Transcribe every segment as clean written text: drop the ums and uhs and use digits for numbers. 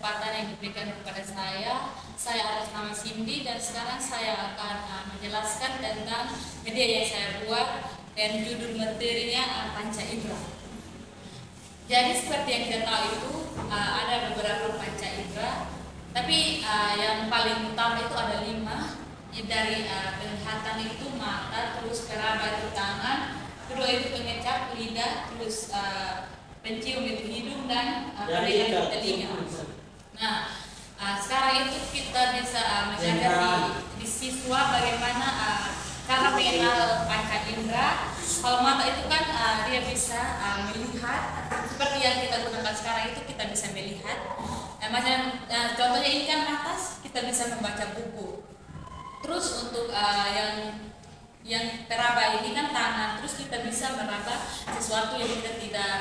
kesempatan yang diberikan kepada saya. Saya atas nama Cindy dan sekarang saya akan menjelaskan tentang media yang saya buat dan judul materinya Panca Indera. Jadi seperti yang kita tahu itu ada beberapa panca indera, tapi yang paling utama itu ada 5. Dari penglihatan itu mata, terus peraba itu tangan, kedua itu pengecap lidah, terus pencium itu hidung dan pendengar telinga. Nah, sekarang itu kita bisa mengajar di siswa bagaimana cara mengenal panca indera. Kalau mata itu kan dia bisa melihat, seperti yang kita gunakan sekarang itu kita bisa melihat. Macam contohnya ini kan atas kita bisa membaca buku. Terus untuk yang teraba ini kan tangan, terus kita bisa meraba sesuatu yang kita tidak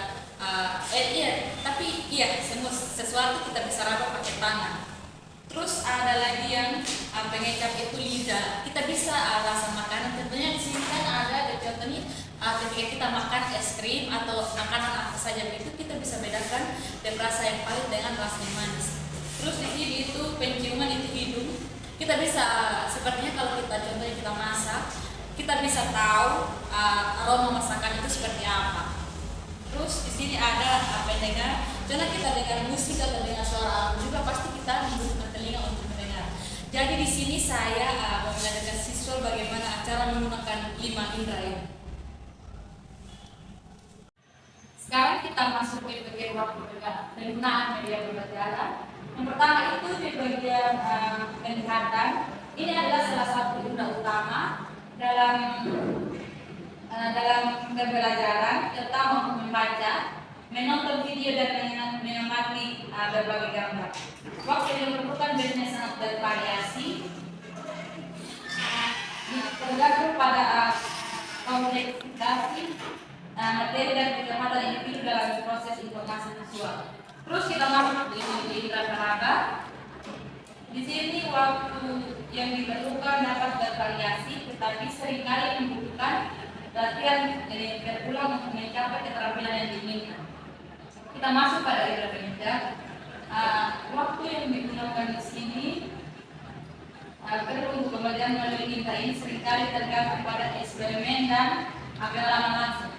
semua sesuatu kita bisa raba pakai tangan. Terus ada lagi yang pengecap itu lidah, kita bisa rasa makanan. Tentunya di sini kan ada contohnya ketika kita makan es krim atau makanan apa saja itu kita bisa bedakan dan rasa yang pahit dengan rasa yang manis. Terus di sini itu penciuman itu hidung. Kita bisa sepertinya kalau kita contohnya kita masak, kita bisa tahu aroma masakan itu seperti apa. Terus di sini ada pendengar. Contoh kita dengar musik atau dengar suara juga pasti kita membutuhkan telinga untuk mendengar. Jadi di sini saya mengajarkan siswa bagaimana cara menggunakan 5 indera ini. Sekarang kita masuk ke bagian waktu penggunaan media pembelajaran. Yang pertama itu di bagian penglihatan. Ini adalah salah satu indera utama dalam pembelajaran, terutama untuk membaca, menonton video dan mengamati berbagai gambar. Waktu yang diperlukan biasanya sangat bervariasi, tergantung pada kompleksitas materi dan kecepatan individu dalam proses informasi visual. Terus kita masuk di indera peraba. Di sini waktu yang diperlukan dapat bervariasi, tetapi seringkali membutuhkan latihan berulang untuk mencapai keterampilan yang diinginkan. Kita masuk pada indera pengingat. Waktu yang digunakan di sini perlu untuk pembelajaran melalui indera ini seringkali tergantung pada eksperimen dan pengalaman langsung.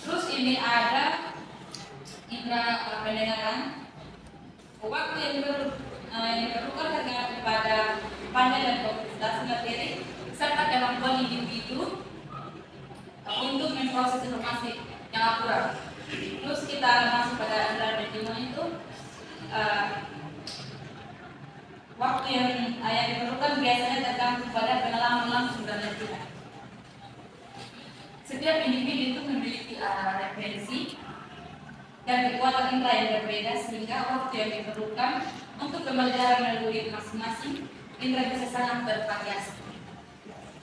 Terus ini ada indera pendengaran. Waktu yang diperlukan tergantung pada panjang dan kompleksitas materi serta kemampuan individu untuk memproses informasi yang akurat. Terus kita masuk pada indera penciuman itu waktu yang diperlukan biasanya tergantung pada pengalaman langsung dan latihan. Setiap individu itu memiliki referensi dan kekuatan indera yang berbeda sehingga waktu yang diperlukan untuk pembelajaran melalui masing-masing indera bisa sangat bervariasi.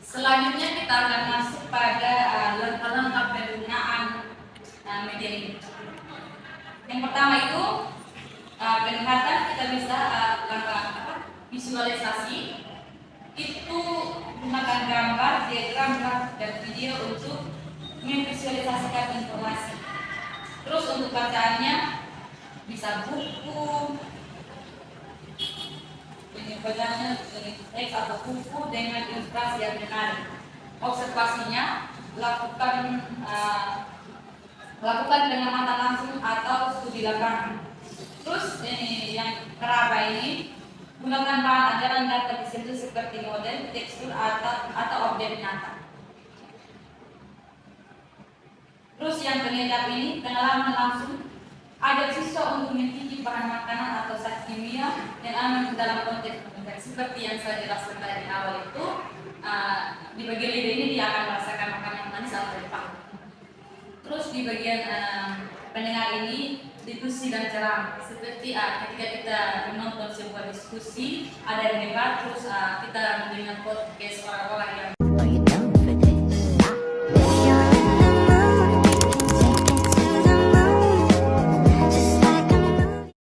Selanjutnya kita akan masuk pada langkah-langkah penggunaan media ini. Yang pertama itu penglihatan, kita bisa visualisasi. Itu menggunakan gambar, diagram, dan video untuk memvisualisasikan informasi. Terus untuk bacaannya bisa buku, bacanya teks atau buku dengan ilustrasi yang menarik. Observasinya lakukan dengan mata langsung atau studi lapangan. Terus yang peraba ini gunakan bahan ajaran data disentuh seperti model, tekstur atau objek nyata. Terus yang pengedap ini pengalaman langsung, ada siswa untuk mencicipi bahan makanan atau zat kimia yang aman dalam konteks pendidikan. Seperti yang saya jelaskan tadi di awal itu, di bagian lidah ini dia akan merasakan makanan yang manis atau pahit. Terus di bagian pendengar ini diskusi dan ceramah. Seperti ketika kita menonton sebuah diskusi, ada yang debat, terus kita mendengar podcast orang-orang yang